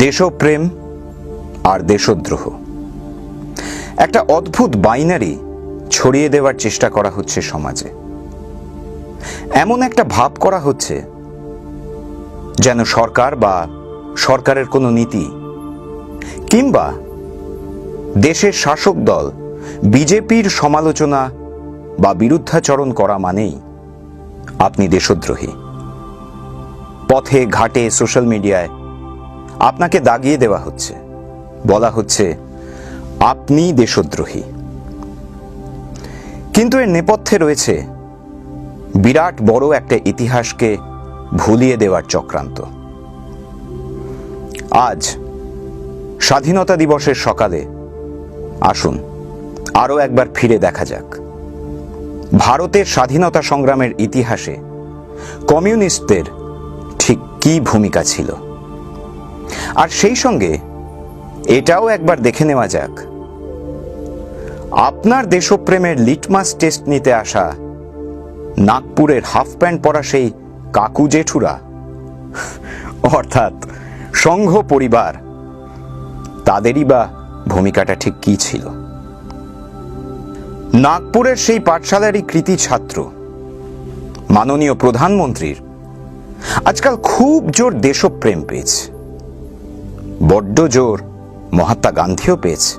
দেশপ্রেম আর দেশদ্রোহ একটা অদ্ভুত বাইনারি ছড়িয়ে দেওয়ার চেষ্টা করা হচ্ছে সমাজে। এমন একটা ভাব করা হচ্ছে যেন সরকার বা সরকারের কোনো নীতি কিংবা দেশের শাসক দল বিজেপির সমালোচনা বা বিরুদ্ধাচরণ করা মানেই আপনি দেশদ্রোহী। পথে ঘাটে সোশ্যাল মিডিয়ায় আপনাকে দাগিয়ে দেওয়া হচ্ছে, বলা হচ্ছে আপনি দেশদ্রোহী। কিন্তু এর নেপথ্যে রয়েছে বিরাট বড় একটা ইতিহাসকে ভুলিয়ে দেওয়ার চক্রান্ত। আজ স্বাধীনতা দিবসের সকালে আসুন আরো একবার ফিরে দেখা যাক ভারতের স্বাধীনতা সংগ্রামের ইতিহাসে কমিউনিস্টদের ঠিক কি ভূমিকা ছিল। আর সেই সঙ্গে এটাও একবার দেখে নেওয়া যাক আপনার দেশপ্রেমের লিটমাস টেস্ট নিতে আসা নাগপুরের হাফ প্যান্ট পরা সেই কাকু জেঠুরা অর্থাৎ সংঘ পরিবার, তাদেরই বা ভূমিকাটা ঠিক কি ছিল। নাগপুরের সেই পাঠশালারই কৃতি ছাত্র মাননীয় প্রধানমন্ত্রীর আজকাল খুব জোর দেশপ্রেম পেয়েছে, বড্ড জোর মহাত্মা গান্ধীও পেয়েছে।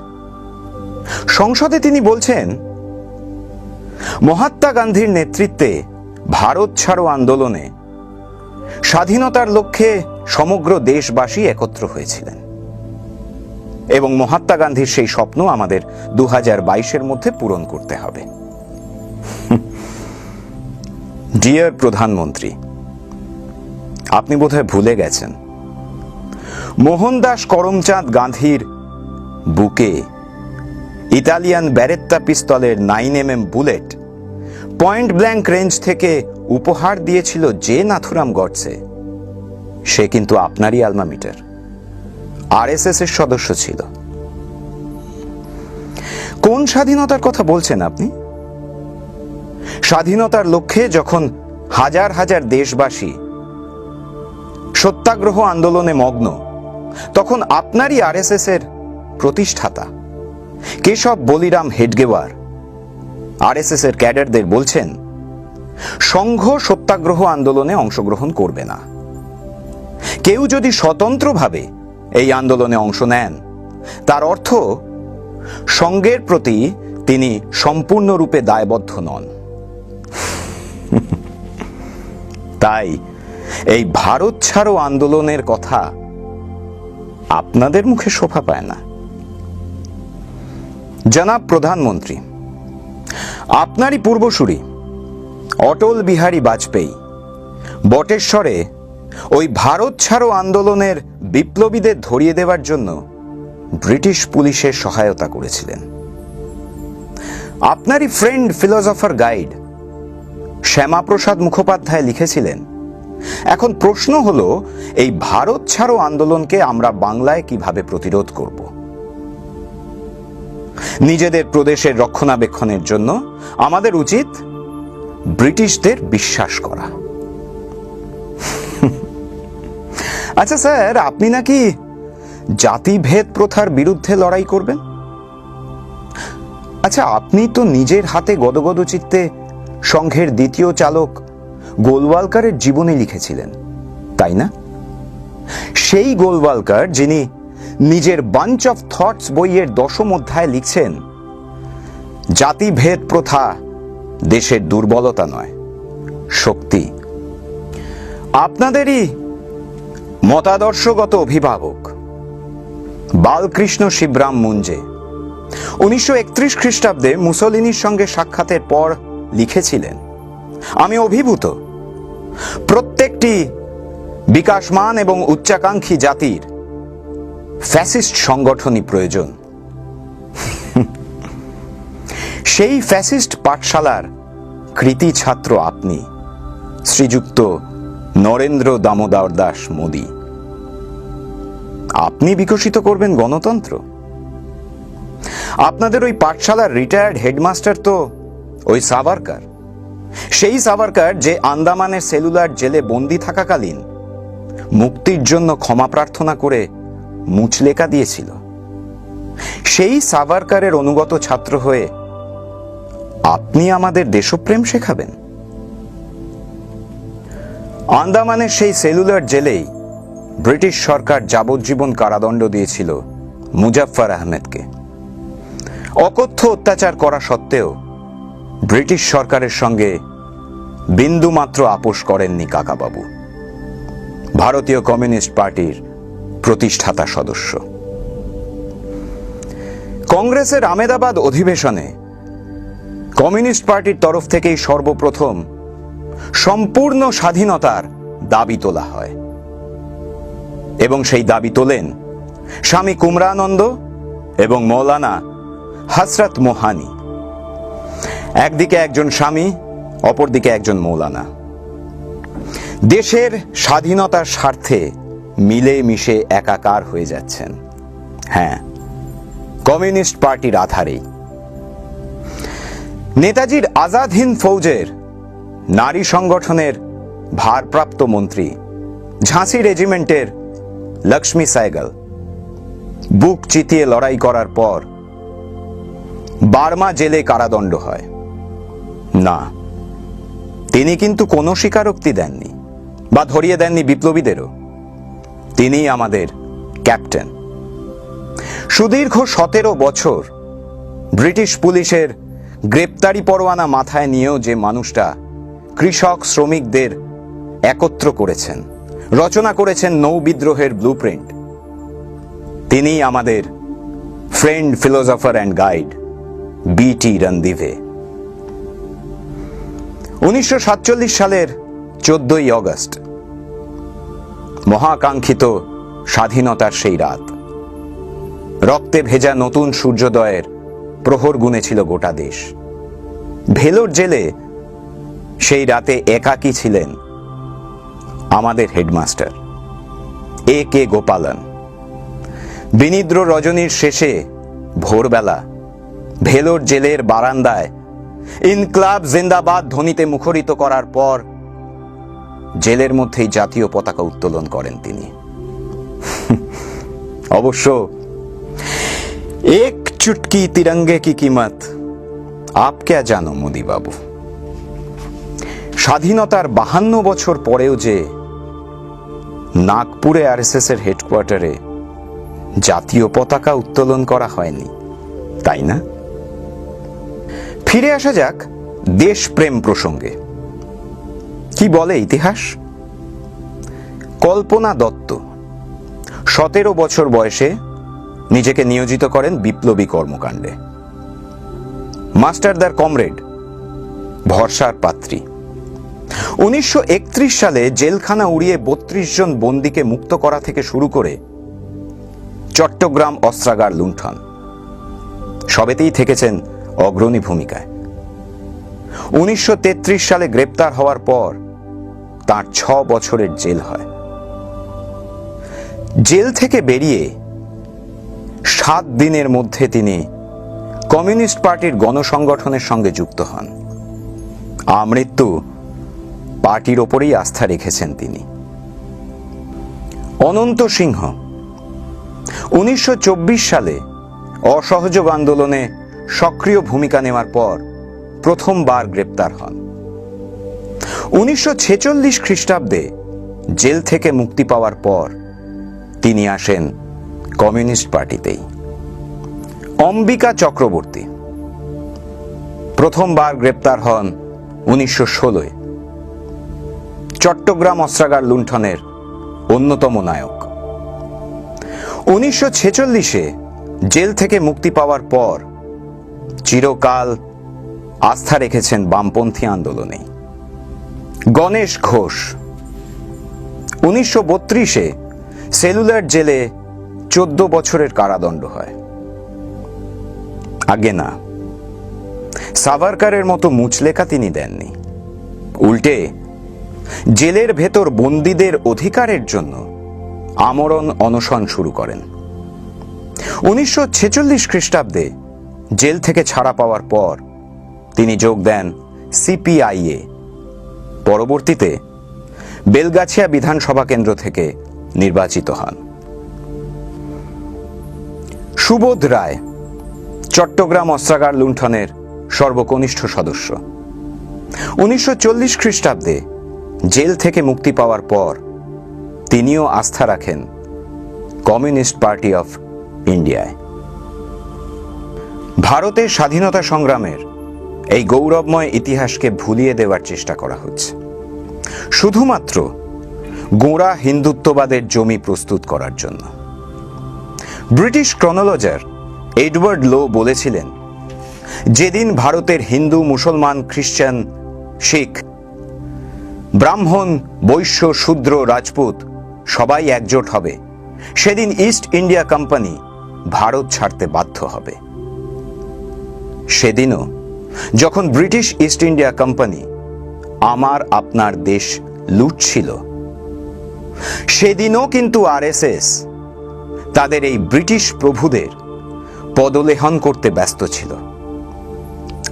সংসদে তিনি বলছেন মহাত্মা গান্ধীর নেতৃত্বে ভারত ছাড়ো আন্দোলনে স্বাধীনতার লক্ষ্যে সমগ্র দেশবাসী একত্র হয়েছিলেন এবং মহাত্মা গান্ধীর সেই স্বপ্ন আমাদের 2022-এর মধ্যে পূরণ করতে হবে। ডিয়ার প্রধানমন্ত্রী, আপনি বোধহয় ভুলে গেছেন মোহনদাস করমচাঁদ গান্ধীর বুকে ইতালিয়ান ব্যারেত্তা পিস্তলের 9mm bullet point blank range থেকে উপহার দিয়েছিল যে নাথুরাম গডসে, সে কিন্তু আপনারই আলমা মিটার আরএসএস এর সদস্য ছিল। কোন স্বাধীনতার কথা বলছেন আপনি? স্বাধীনতার লক্ষ্যে যখন হাজার হাজার দেশবাসী সত্যাগ্রহ আন্দোলনে মগ্ন, তখন আপনারই আরএসএস এর প্রতিষ্ঠাতা কেশব বলিরাম হেডগেওয়ার আরএসএস এর ক্যাডারদের বলছেন সংঘ সত্যাগ্রহ আন্দোলনে অংশগ্রহণ করবে না। কেউ যদি স্বতন্ত্রভাবে এই আন্দোলনে অংশ নেন, তার অর্থ সংঘের প্রতি তিনি সম্পূর্ণরূপে দায়বদ্ধ নন। তাই এই ভারত ছাড়ো আন্দোলনের কথা আপনাদের মুখে শোভা পায় না। জনাব প্রধানমন্ত্রী, আপনারই পূর্বসূরি অটল বিহারী বাজপেয়ী বটেশ্বরে ওই ভারত ছাড়ো আন্দোলনের বিপ্লবীদের ধরিয়ে দেওয়ার জন্য ব্রিটিশ পুলিশের সহায়তা করেছিলেন। আপনারই friend philosopher guide Shyamaprasad Mukhopadhyay লিখেছিলেন, এখন প্রশ্ন হলো এই ভারত ছাড়ো আন্দোলনকে আমরা বাংলায় কিভাবে প্রতিরোধ করব। নিজেদের প্রদেশের রক্ষণাবেক্ষণের জন্য আমাদের উচিত ব্রিটিশদের বিশ্বাস করা। আচ্ছা স্যার, আপনি নাকি জাতিভেদ প্রথার বিরুদ্ধে লড়াই করবেন? আচ্ছা, আপনি তো নিজের হাতে গদগদ চিত্তে সংঘের দ্বিতীয় চালক গোলওয়ালকারের জীবনী লিখেছিলেন, তাই না? সেই গোলওয়ালকার যিনি নিজের বাঞ্চ অফ থটস বইয়ের 10ম অধ্যায়ে লিখছেন জাতিভেদ প্রথা দেশের দুর্বলতা নয়, শক্তি। আপনাদেরই মতাদর্শগত অভিভাবক বালকৃষ্ণ শিবরাম মুঞ্জে 1931 খ্রিস্টাব্দে মুসোলিনির সঙ্গে সাক্ষাতের পর লিখেছিলেন, আমি অভিভূত, প্রত্যেকটি বিকাশমান এবং উচ্চাকাঙ্ক্ষী জাতির ফ্যাসিস্ট সংগঠনই প্রয়োজন। সেই ফ্যাসিস্ট পাঠশালার কৃতি ছাত্র আপনি, শ্রীযুক্ত নরেন্দ্র দামোদর দাস মোদী। আপনি বিকশিত করবেন গণতন্ত্র। আপনাদের ওই পাঠশালার রিটায়ার্ড হেডমাস্টার তো ওই সাভারকার, সেই সাভারকার যে আন্দামানের সেলুলার জেলে বন্দী থাকাকালীন মুক্তির জন্য ক্ষমা প্রার্থনা করে মুচলেকা দিয়েছিল, সেই সাভারকারের অনুগত ছাত্র হয়ে আপনি আমাদের দেশপ্রেম শেখাবেন? আন্দামানের সেই সেলুলার জেলেই ব্রিটিশ সরকার যাবজ্জীবন কারাদণ্ড দিয়েছিল মুজাফফর আহমেদকে। অকথ্য অত্যাচার করা সত্ত্বেও ব্রিটিশ সরকারের সঙ্গে বিন্দুমাত্র আপোষ করেননি কাকাবাবু, ভারতীয় কমিউনিস্ট পার্টির প্রতিষ্ঠাতা সদস্য। কংগ্রেসের আহমেদাবাদ অধিবেশনে কমিউনিস্ট পার্টির তরফ থেকেই সর্বপ্রথম সম্পূর্ণ স্বাধীনতার দাবি তোলা হয় এবং সেই দাবি তোলেন স্বামী কুমরানন্দ এবং মৌলানা হযরত মোহানি। একদিকে একজন স্বামী, অপরদিকে একজন মৌলানা। দেশের স্বাধীনতার স্বার্থে মিলে মিশে একাকার হয়ে যাচ্ছেন, হ্যাঁ, কমিউনিস্ট পার্টির আধারেই। নেতাজির আজাদ হিন্দ ফৌজের নারী সংগঠনের ভারপ্রাপ্ত মন্ত্রী, ঝাঁসি রেজিমেন্টের লক্ষ্মী সাইগল বুক চিতিয়ে লড়াই করার পর বার্মা জেলে কারাদণ্ড হয়। না, তিনি কিন্তু কোনো স্বীকারোক্তি দেননি বা ধরিয়ে দেননি বিপ্লবীদেরও। তিনি আমাদের ক্যাপ্টেন। সুদীর্ঘ 17 বছর ব্রিটিশ পুলিশের গ্রেপ্তারি পরোয়ানা মাথায় নিয়েও যে মানুষটা কৃষক শ্রমিকদের একত্র করেছেন, রচনা করেছেন নৌবিদ্রোহের ব্লুপ্রিন্ট, তিনি আমাদের friend, philosopher and guide B. রণদিভে। 1947 সালের 14ই অগস্ট, মহাকাঙ্ক্ষিত স্বাধীনতার সেই রাত। রক্তে ভেজা নতুন সূর্যোদয়ের প্রহর গুনেছিল গোটা দেশ। ভেলোর জেলে সেই রাতে একাকী ছিলেন আমাদের হেডমাস্টার A.K. গোপালন। বিনিদ্র রজনীর শেষে ভোরবেলা ভেলোর জেলের বারান্দায় ইনকলাব জিন্দাবাদ ধ্বনিতে মুখরিত করার পর জেলের মধ্যেই জাতীয় পতাকা উত্তোলন করেন তিনি। অবশ্য এক চুটকি তিরঙ্গে কি কিমত আপ ক্যা জানো মোদি বাবু। স্বাধীনতার 52 বছর পরেও যে নাগপুরে আরএসএস এর হেডকোয়ার্টারে জাতীয় পতাকা উত্তোলন করা হয়নি, তাই না? ফিরে আসা যাক দেশপ্রেম প্রসঙ্গে। কি বলে ইতিহাস? কল্পনা দত্ত 17 বছর বয়সে নিজেকে নিয়োজিত করেন বিপ্লবী কর্মকাণ্ডে। মাস্টারদার কমরেড, ভরসার পাত্রী। 1931 সালে জেলখানা উড়িয়ে 32 জন বন্দীকে মুক্ত করা থেকে শুরু করে চট্টগ্রাম অস্ত্রাগার লুণ্ঠন, সবেতেই থেকেছেন অগ্রণী ভূমিকায়। 1933 সালে গ্রেপ্তার হওয়ার পর তার 6 বছরের জেল হয়। জেল থেকে বেরিয়ে 7 দিনের মধ্যে তিনি কমিউনিস্ট পার্টির গণসংগঠনের সঙ্গে যুক্ত হন। আমৃত্যু পার্টির ওপরেই আস্থা রেখেছেন তিনি। অনন্ত সিংহ 1924 সালে অসহযোগ আন্দোলনে সক্রিয় ভূমিকা নেওয়ার পর প্রথমবার গ্রেপ্তার হন। 1946 খ্রিস্টাব্দে জেল থেকে মুক্তি পাওয়ার পর তিনি আসেন কমিউনিস্ট পার্টিতেই। অম্বিকা চক্রবর্তী প্রথমবার গ্রেপ্তার হন 1916-এ। চট্টগ্রাম অস্ত্রাগার লুণ্ঠনের অন্যতম নায়ক। 1946-এ জেল থেকে মুক্তি পাওয়ার পর চিরকাল আস্থা রেখেছেন বামপন্থী আন্দোলনে। গণেশ ঘোষ 1932-এ সেলুলার জেলে 14 বছরের কারাদণ্ড হয়। আগে না, সাভারকারের মতো মুচলেকা তিনি দেননি। উল্টে জেলের ভেতর বন্দীদের অধিকারের জন্য আমরণ অনশন শুরু করেন। 1946 খ্রিস্টাব্দে জেল থেকে ছাড়া পাওয়ার পর তিনি যোগ দেন সিপিআইয়ে। পরবর্তীতে বেলগাছিয়া বিধানসভা কেন্দ্র থেকে নির্বাচিত হন। সুবোধ রায় চট্টগ্রাম অস্ত্রাগার লুণ্ঠনের সর্বকনিষ্ঠ সদস্য। 1940 খ্রিস্টাব্দে জেল থেকে মুক্তি পাওয়ার পর তিনিও আস্থা রাখেন কমিউনিস্ট পার্টি অফ ইন্ডিয়ায়। ভারতের স্বাধীনতা সংগ্রামের এই গৌরবময় ইতিহাসকে ভুলিয়ে দেওয়ার চেষ্টা করা হচ্ছে শুধুমাত্র গোঁড়া হিন্দুত্ববাদের জমি প্রস্তুত করার জন্য। ব্রিটিশ ক্রনোলজার এডওয়ার্ড লো বলেছিলেন, যেদিন ভারতের হিন্দু, মুসলমান, খ্রিস্টান, শিখ, ব্রাহ্মণ, বৈশ্য, শূদ্র, রাজপুত সবাই একজোট হবে, সেদিন ইস্ট ইন্ডিয়া কোম্পানি ভারত ছাড়তে বাধ্য হবে। সেদিনও যখন ব্রিটিশ ইস্ট ইন্ডিয়া কোম্পানি আমার আপনার দেশ লুটছিল, সেদিনও কিন্তু আরএসএস তাদের এই ব্রিটিশ প্রভুদের পদলেহন করতে ব্যস্ত ছিল।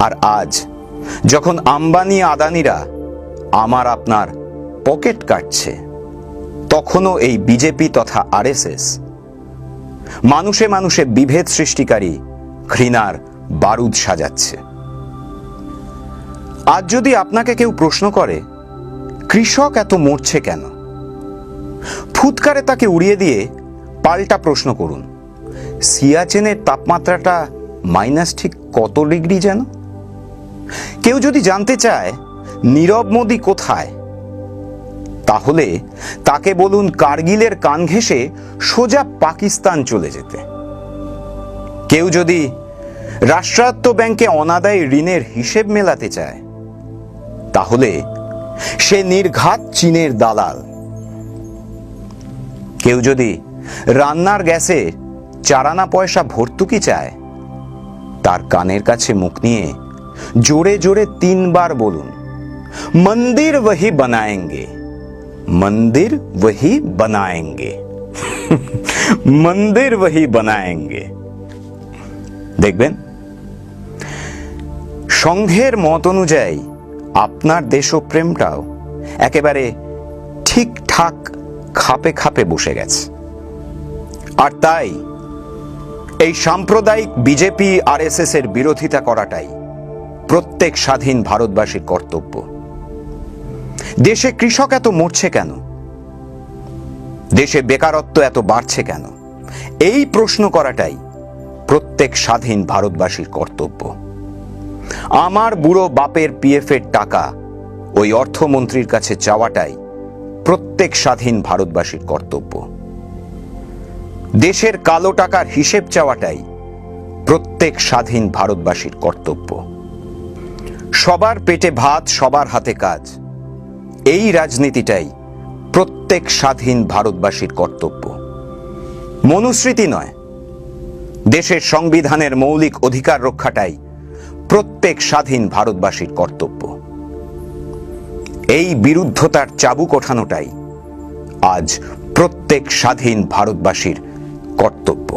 আর আজ যখন আম্বানি আদানিরা আমার আপনার পকেট কাটছে, তখনও এই বিজেপি তথা আরএসএস মানুষে মানুষে বিভেদ সৃষ্টিকারী ঘৃণার বারুদ সাজাচ্ছে। আজ যদি আপনাকে কেউ প্রশ্ন করে কৃষক এত মরছে কেন, ফুৎকারে তাকে উড়িয়ে দিয়ে পাল্টা প্রশ্ন করুন, সিয়াচেনের তাপমাত্রাটা মাইনাস ঠিক কত ডিগ্রি যেন? কেউ যদি জানতে চায় নীরব মোদি কোথায়, তাহলে তাকে বলুন কার্গিলের কান ঘেঁষে সোজা পাকিস্তান চলে যেতে। কেউ যদি রাষ্ট্রায়ত্ত ব্যাংকে অনাদায়ী ঋণের হিসেব মেলাতে চায়, তাহলে সে নির্ঘাত চীনের দালাল। কেউ যদি রান্নার গ্যাসে 4 আনা পয়সা ভর্তুকি চায়, তার কানের কাছে মুখ নিয়ে জোরে জোরে 3 বার বলুন, মন্দির वही बनाएंगे, मंदिर वही बनाएंगे, मंदिर वही बनाएंगे। দেখবেন সংঘের মত অনুযায়ী আপনার দেশপ্রেমটাও একেবারে ঠিকঠাক খাপে খাপে বসে গেছে। আর তাই এই সাম্প্রদায়িক বিজেপি আরএসএস এর বিরোধিতা করাটাই প্রত্যেক স্বাধীন ভারতবাসীর কর্তব্য। দেশে কৃষক এত মরছে কেন, দেশে বেকারত্ব এত বাড়ছে কেন, এই প্রশ্ন করাটাই প্রত্যেক স্বাধীন ভারতবাসীর কর্তব্য। আমার বুড়ো বাপের পিএফ এর টাকা ওই অর্থমন্ত্রীর কাছে চাওয়াটাই প্রত্যেক স্বাধীন ভারতবাসীর কর্তব্য। দেশের কালো টাকার হিসেব চাওয়াটাই প্রত্যেক স্বাধীন ভারতবাসীর কর্তব্য। সবার পেটে ভাত, সবার হাতে কাজ, এই রাজনীতিটাই প্রত্যেক স্বাধীন ভারতবাসীর কর্তব্য। মনুস্মৃতি নয়, দেশের সংবিধানের মৌলিক অধিকার রক্ষাটাই প্রত্যেক স্বাধীন ভারতবাসীর কর্তব্য। এই বিরুদ্ধতার চাবুক ওঠানোটাই আজ প্রত্যেক স্বাধীন ভারতবাসীর কর্তব্য।